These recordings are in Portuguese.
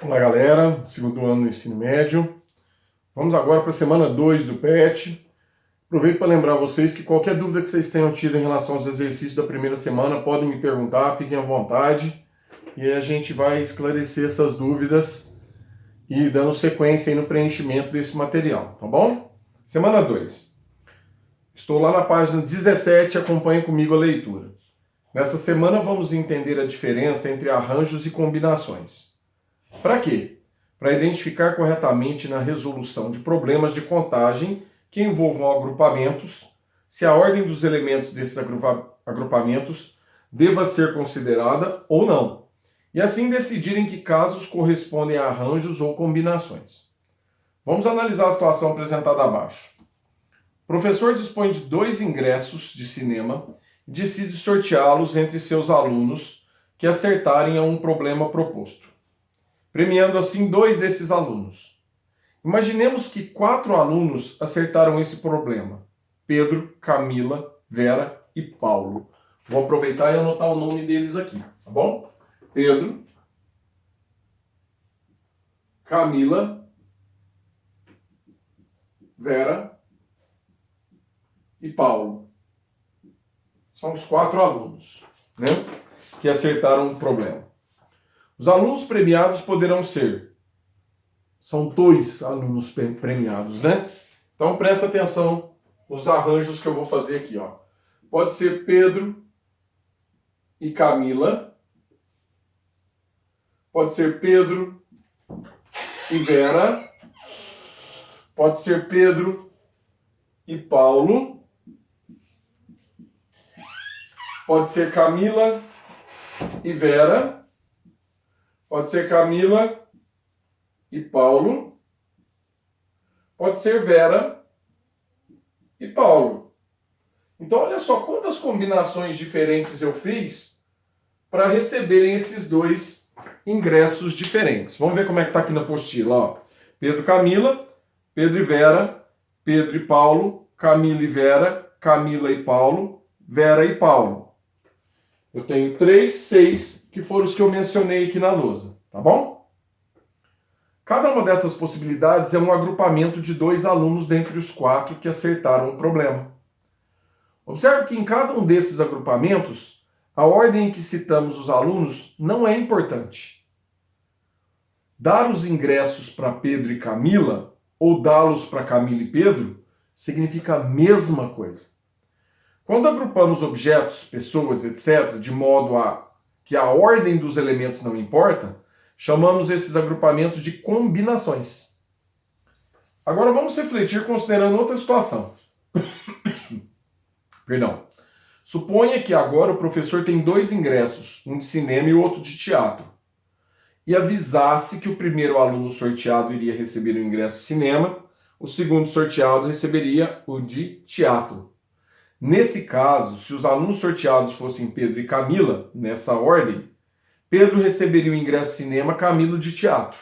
Olá, galera, segundo ano do ensino médio. Vamos agora para a semana 2 do PET. Aproveito para lembrar vocês que qualquer dúvida que vocês tenham tido em relação aos exercícios da primeira semana, podem me perguntar, fiquem à vontade. E a gente vai esclarecer essas dúvidas e dando sequência aí no preenchimento desse material, tá bom? Semana 2. Estou lá na página 17, acompanhe comigo a leitura. Nessa semana vamos entender a diferença entre arranjos e combinações. Para quê? Para identificar corretamente na resolução de problemas de contagem que envolvam agrupamentos, se a ordem dos elementos desses agrupamentos deva ser considerada ou não, e assim decidir em que casos correspondem a arranjos ou combinações. Vamos analisar a situação apresentada abaixo. O professor dispõe de 2 ingressos de cinema e decide sorteá-los entre seus alunos que acertarem a um problema proposto, premiando assim 2 desses alunos. Imaginemos que 4 alunos acertaram esse problema: Pedro, Camila, Vera e Paulo. Vou aproveitar e anotar o nome deles aqui, tá bom? Pedro, Camila, Vera e Paulo. São os 4 alunos, né, que acertaram o problema. Os alunos premiados poderão ser... São 2 alunos premiados, né? Então presta atenção nos arranjos que eu vou fazer aqui, ó. Pode ser Pedro e Camila. Pode ser Pedro e Vera. Pode ser Pedro e Paulo. Pode ser Camila e Vera. Pode ser Camila e Paulo. Pode ser Vera e Paulo. Então, olha só quantas combinações diferentes eu fiz para receberem esses 2 ingressos diferentes. Vamos ver como é que está aqui na apostila. Ó. Pedro, Camila, Pedro e Vera, Pedro e Paulo, Camila e Vera, Camila e Paulo, Vera e Paulo. Eu tenho 3, 6, que foram os que eu mencionei aqui na lousa, tá bom? Cada uma dessas possibilidades é um agrupamento de 2 alunos dentre os 4 que acertaram o problema. Observe que em cada um desses agrupamentos, a ordem em que citamos os alunos não é importante. Dar os ingressos para Pedro e Camila, ou dá-los para Camila e Pedro, significa a mesma coisa. Quando agrupamos objetos, pessoas, etc., de modo que a ordem dos elementos não importa, chamamos esses agrupamentos de combinações. Agora vamos refletir considerando outra situação. Perdão. Suponha que agora o professor tem 2 ingressos, um de cinema e outro de teatro, e avisasse que o primeiro aluno sorteado iria receber o ingresso de cinema, o segundo sorteado receberia o de teatro. Nesse caso, se os alunos sorteados fossem Pedro e Camila, nessa ordem, Pedro receberia o ingresso de cinema, Camila de teatro.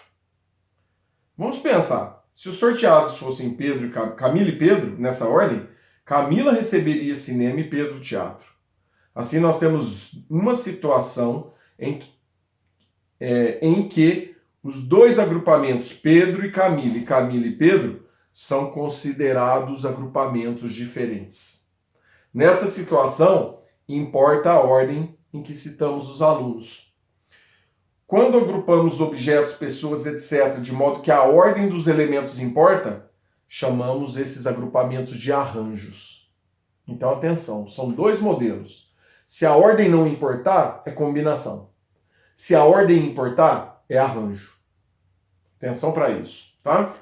Vamos pensar, se os sorteados fossem Camila e Pedro, nessa ordem, Camila receberia cinema e Pedro teatro. Assim nós temos uma situação em que os 2 agrupamentos, Pedro e Camila e Pedro, são considerados agrupamentos diferentes. Nessa situação, importa a ordem em que citamos os alunos. Quando agrupamos objetos, pessoas, etc., de modo que a ordem dos elementos importa, chamamos esses agrupamentos de arranjos. Então, atenção, são 2 modelos. Se a ordem não importar, é combinação. Se a ordem importar, é arranjo. Atenção para isso, tá?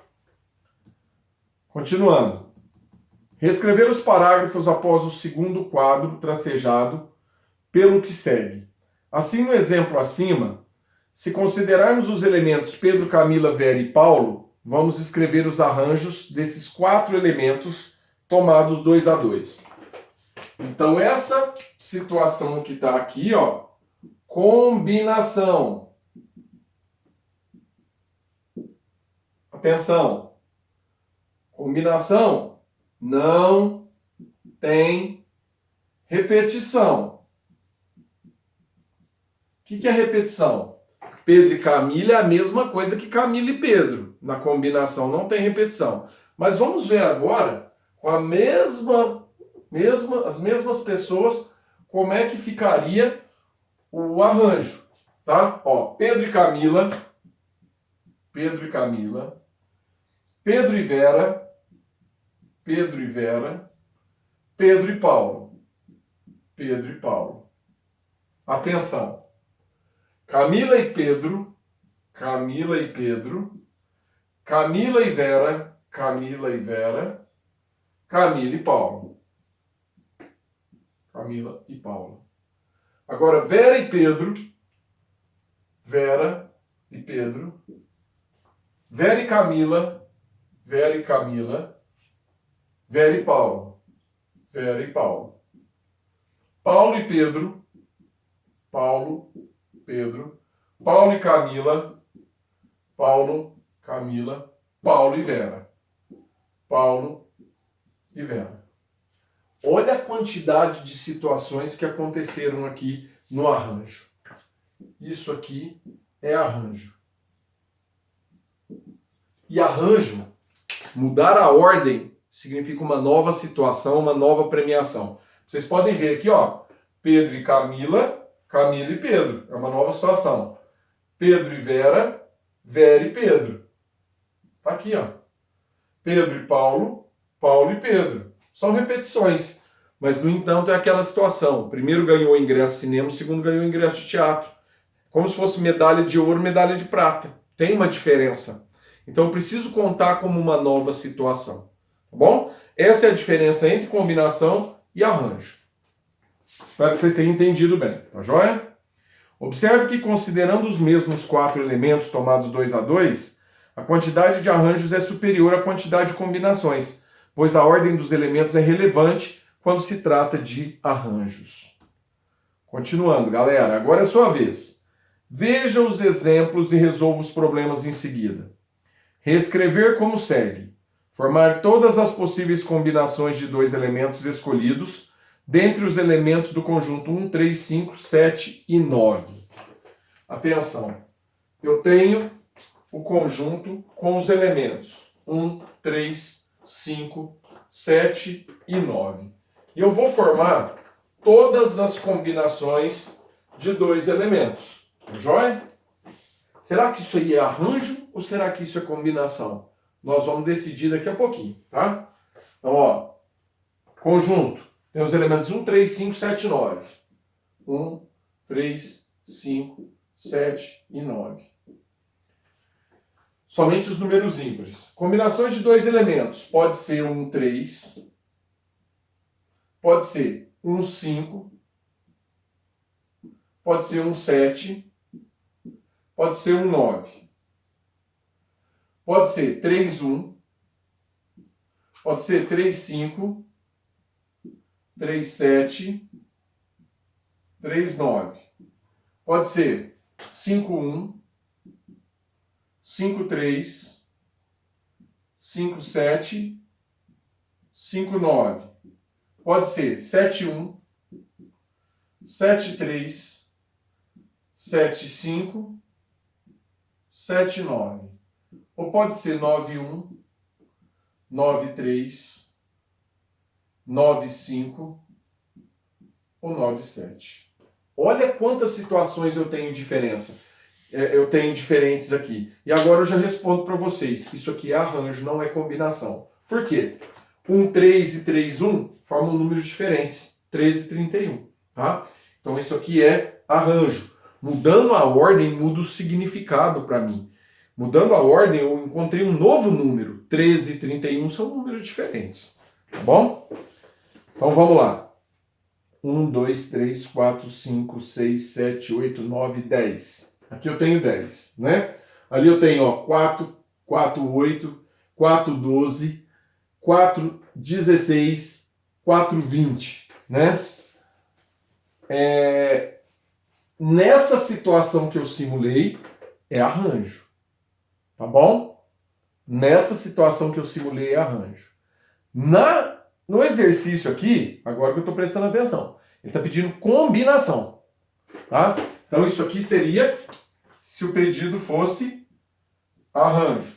Continuando. Reescrever os parágrafos após o segundo quadro tracejado pelo que segue. Assim, no exemplo acima, se considerarmos os elementos Pedro, Camila, Vera e Paulo, vamos escrever os arranjos desses 4 elementos tomados 2 a 2. Então, essa situação que está aqui, ó, combinação. Atenção. Combinação não tem repetição. O que é repetição? Pedro e Camila é a mesma coisa que Camila e Pedro. Na combinação não tem repetição. Mas vamos ver agora, com as mesmas pessoas, como é que ficaria o arranjo. Tá? Ó, Pedro e Camila, Pedro e Camila, Pedro e Vera, Pedro e Vera, Pedro e Paulo, Pedro e Paulo. Atenção. Camila e Pedro, Camila e Pedro, Camila e Vera, Camila e Vera, Camila e Paulo. Camila e Paulo. Agora, Vera e Pedro, Vera e Pedro, Vera e Camila, Vera e Camila, Vera e Paulo, Vera e Paulo. Paulo e Pedro, Paulo, Pedro, Paulo e Camila, Paulo, Camila, Paulo e Vera. Paulo e Vera. Olha a quantidade de situações que aconteceram aqui no arranjo. Isso aqui é arranjo. E arranjo, mudar a ordem, significa uma nova situação, uma nova premiação. Vocês podem ver aqui, ó, Pedro e Camila, Camila e Pedro. É uma nova situação. Pedro e Vera, Vera e Pedro. Tá aqui, ó. Pedro e Paulo, Paulo e Pedro. São repetições. Mas, no entanto, é aquela situação. O primeiro ganhou o ingresso de cinema, o segundo ganhou o ingresso de teatro. Como se fosse medalha de ouro, medalha de prata. Tem uma diferença. Então, eu preciso contar como uma nova situação. Tá bom? Essa é a diferença entre combinação e arranjo. Espero que vocês tenham entendido bem. Tá joia? Observe que, considerando os mesmos 4 elementos tomados 2 a 2, a quantidade de arranjos é superior à quantidade de combinações, pois a ordem dos elementos é relevante quando se trata de arranjos. Continuando, galera, agora é a sua vez. Veja os exemplos e resolva os problemas em seguida. Reescrever como segue. Formar todas as possíveis combinações de 2 elementos escolhidos dentre os elementos do conjunto 1, 3, 5, 7 e 9. Atenção, eu tenho o conjunto com os elementos 1, 3, 5, 7 e 9. E eu vou formar todas as combinações de 2 elementos. Joia? Será que isso aí é arranjo ou será que isso é combinação? Nós vamos decidir daqui a pouquinho, tá? Então, ó, conjunto. Tem os elementos 1, 3, 5, 7 e 9. 1, 3, 5, 7 e 9. Somente os números ímpares. Combinações de 2 elementos. Pode ser um 3, pode ser um 5, pode ser um 7, pode ser um 9. Pode ser 3, 1, pode ser 3, 5, 3, 7, 3, 9. Pode ser 5, 1, 5, 3, 5, 7, 5, 9. Pode ser 7, 1, 7, 3, 7, 5, 7, 9. Ou pode ser 9, 1, 9, 3, 9, 5 ou 9, 7. Olha quantas situações eu tenho diferença. Eu tenho diferentes aqui. E agora eu já respondo para vocês. Isso aqui é arranjo, não é combinação. Por quê? 1, 3 e 3, 1 formam números diferentes. 13 e 31. Tá? Então isso aqui é arranjo. Mudando a ordem, muda o significado para mim. Mudando a ordem, eu encontrei um novo número. 13 e 31 são números diferentes. Tá bom? Então vamos lá. 1, 2, 3, 4, 5, 6, 7, 8, 9, 10. Aqui eu tenho 10, né? Ali eu tenho, ó, 4, 4, 8, 4, 12, 4, 16, 4, 20, né? Nessa situação que eu simulei, é arranjo. Tá bom? Nessa situação que eu simulei, é arranjo. No exercício aqui, agora que eu estou prestando atenção, ele está pedindo combinação. Tá? Então isso aqui seria se o pedido fosse arranjo.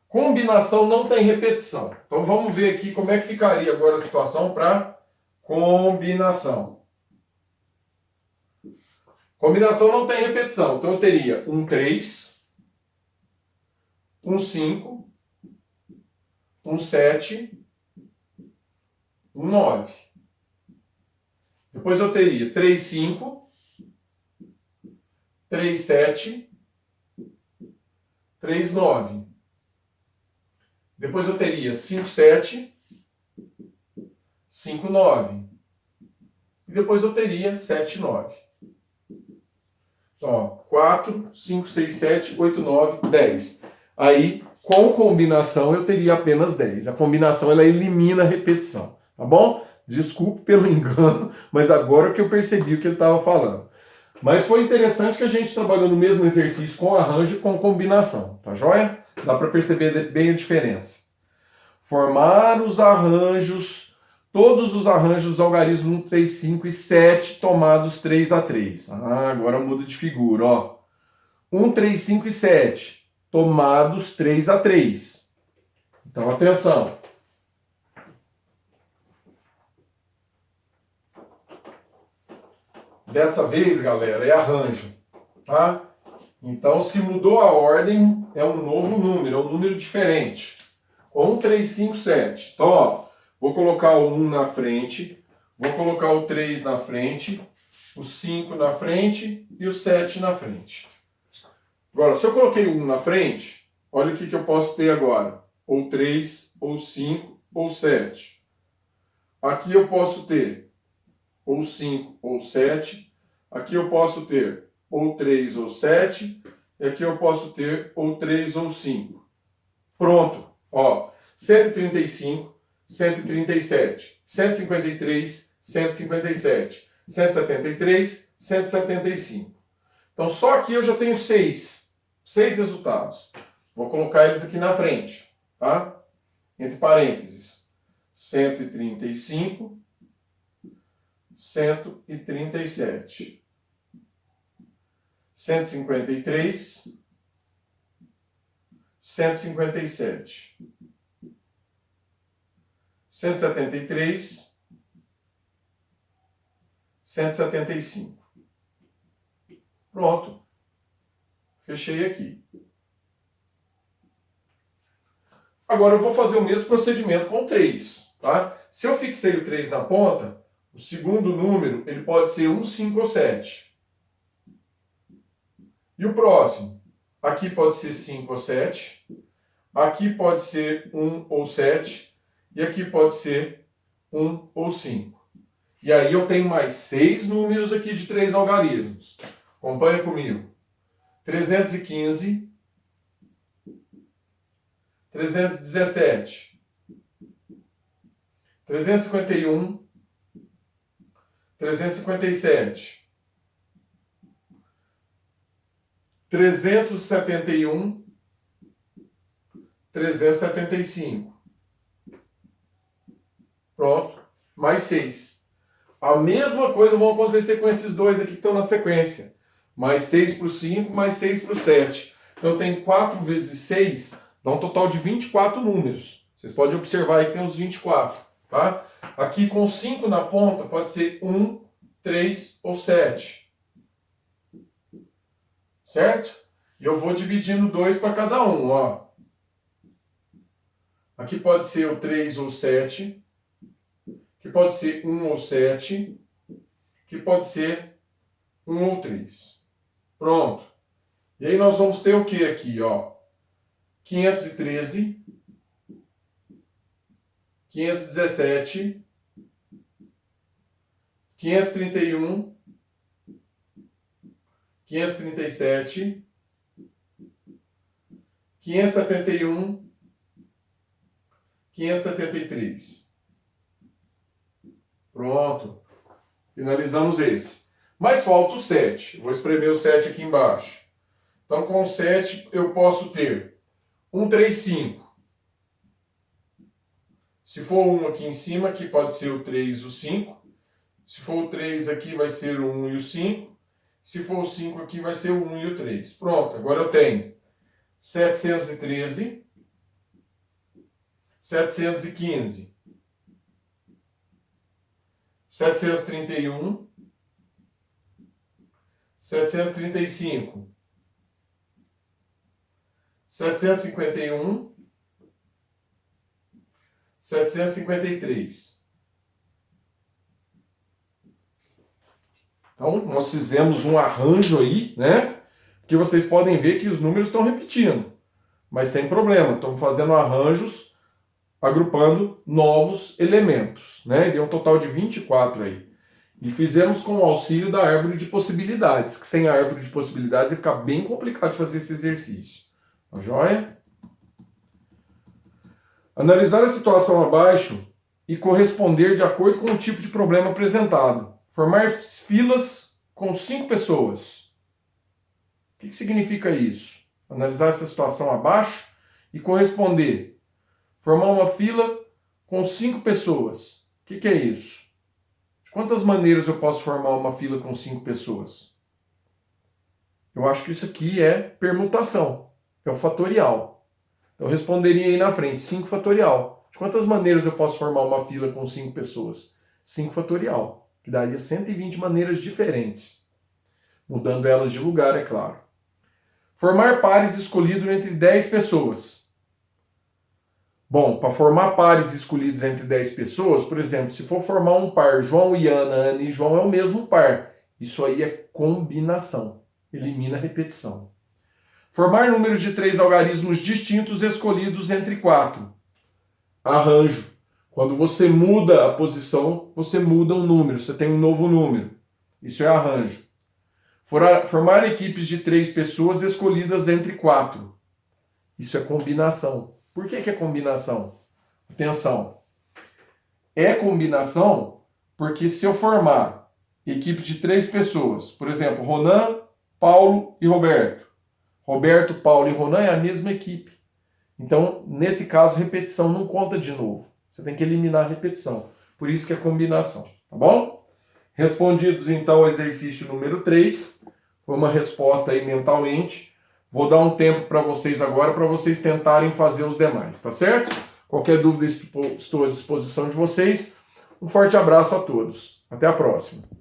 Combinação não tem repetição. Então vamos ver aqui como é que ficaria agora a situação para combinação. Combinação não tem repetição. Então eu teria um 3, um 5, um 7, um 9. Depois eu teria 3, 5, 3, 7, 3, 9. Depois eu teria 5, 7, 5, 9. E depois eu teria 7, 9. Então, ó, 4, 5, 6, 7, 8, 9, 10. Aí, com combinação, eu teria apenas 10. A combinação, ela elimina a repetição, tá bom? Desculpe pelo engano, mas agora que eu percebi o que ele estava falando. Mas foi interessante que a gente trabalhou no mesmo exercício com arranjo e com combinação, tá joia? Dá para perceber bem a diferença. Formar os arranjos, todos os arranjos dos algarismos 1, 3, 5 e 7 tomados 3 a 3. Agora muda de figura, ó. 1, 3, 5 e 7 tomados 3 a 3. Então, atenção. Dessa vez, galera, é arranjo, tá? Então, se mudou a ordem, é um novo número, é um número diferente. 1, 3, 5, 7. Então, ó, vou colocar o 1 na frente, vou colocar o 3 na frente, o 5 na frente e o 7 na frente. Agora, se eu coloquei o 1 na frente, olha o que eu posso ter agora. Ou 3, ou 5, ou 7. Aqui eu posso ter ou 5 ou 7. Aqui eu posso ter ou 3 ou 7. E aqui eu posso ter ou 3 ou 5. Pronto. Ó, 135, 137, 153, 157, 173, 175. Então só aqui eu já tenho 6 resultados. Vou colocar eles aqui na frente, tá? Entre parênteses. 135, 137, 153, 157, 173, 175. Pronto. Fechei aqui. Agora eu vou fazer o mesmo procedimento com o 3, tá? Se eu fixei o 3 na ponta, o segundo número ele pode ser 1, 5 ou 7. E o próximo? Aqui pode ser 5 ou 7. Aqui pode ser 1 ou 7. E aqui pode ser 1 ou 5. E aí eu tenho mais 6 números aqui de 3 algarismos. Acompanha comigo. 315, 317, 351, 357, 371, 375. Pronto, mais 6. A mesma coisa vai acontecer com esses dois aqui que estão na sequência. Mais 6 para o 5, mais 6 para o 7. Então eu tenho 4 vezes 6, dá um total de 24 números. Vocês podem observar aí que tem os 24, tá? Aqui com 5 na ponta pode ser 1, 3 ou 7. Certo? E eu vou dividindo 2 para cada um, ó. Aqui pode ser o 3 ou 7. Que pode ser 1 ou 7. Que pode ser 1 ou 3. Pronto. E aí nós vamos ter o que aqui, ó? 513, 517, 531, 537, 571, 573. Pronto. Finalizamos esse. Mas falta o 7. Vou escrever o 7 aqui embaixo. Então, com o 7, eu posso ter 1, 3, 5. Se for 1 aqui em cima, aqui pode ser o 3 e o 5. Se for o 3 aqui, vai ser o 1 e o 5. Se for o 5 aqui, vai ser o 1 e o 3. Pronto, agora eu tenho 713, 715, 731, 735, 751, 753. Então, nós fizemos um arranjo aí, né? Porque vocês podem ver que os números estão repetindo. Mas sem problema, estamos fazendo arranjos, agrupando novos elementos, né? Deu um total de 24 aí. E fizemos com o auxílio da árvore de possibilidades, que sem a árvore de possibilidades vai ficar bem complicado de fazer esse exercício. Tá joia? Analisar a situação abaixo e corresponder de acordo com o tipo de problema apresentado. Formar filas com 5 pessoas. O que significa isso? Analisar essa situação abaixo e corresponder. Formar uma fila com 5 pessoas. O que é isso? De quantas maneiras eu posso formar uma fila com 5 pessoas? Eu acho que isso aqui é permutação. É o fatorial. Então eu responderia aí na frente, 5 fatorial. De quantas maneiras eu posso formar uma fila com 5 pessoas? 5 fatorial. Que daria 120 maneiras diferentes. Mudando elas de lugar, é claro. Formar pares escolhidos entre 10 pessoas. Bom, para formar pares escolhidos entre 10 pessoas, por exemplo, se for formar um par João e Ana, Ana e João é o mesmo par. Isso aí é combinação. Elimina a repetição. Formar números de 3 algarismos distintos escolhidos entre 4. Arranjo. Quando você muda a posição, você muda um número, você tem um novo número. Isso é arranjo. Formar equipes de 3 pessoas escolhidas entre 4. Isso é combinação. Por que é combinação? Atenção. É combinação porque se eu formar equipe de 3 pessoas, por exemplo, Ronan, Paulo e Roberto. Roberto, Paulo e Ronan é a mesma equipe. Então, nesse caso, repetição não conta de novo. Você tem que eliminar a repetição. Por isso que é combinação, tá bom? Respondidos, então, ao exercício número 3. Foi uma resposta aí mentalmente. Vou dar um tempo para vocês agora, para vocês tentarem fazer os demais, tá certo? Qualquer dúvida, estou à disposição de vocês. Um forte abraço a todos. Até a próxima.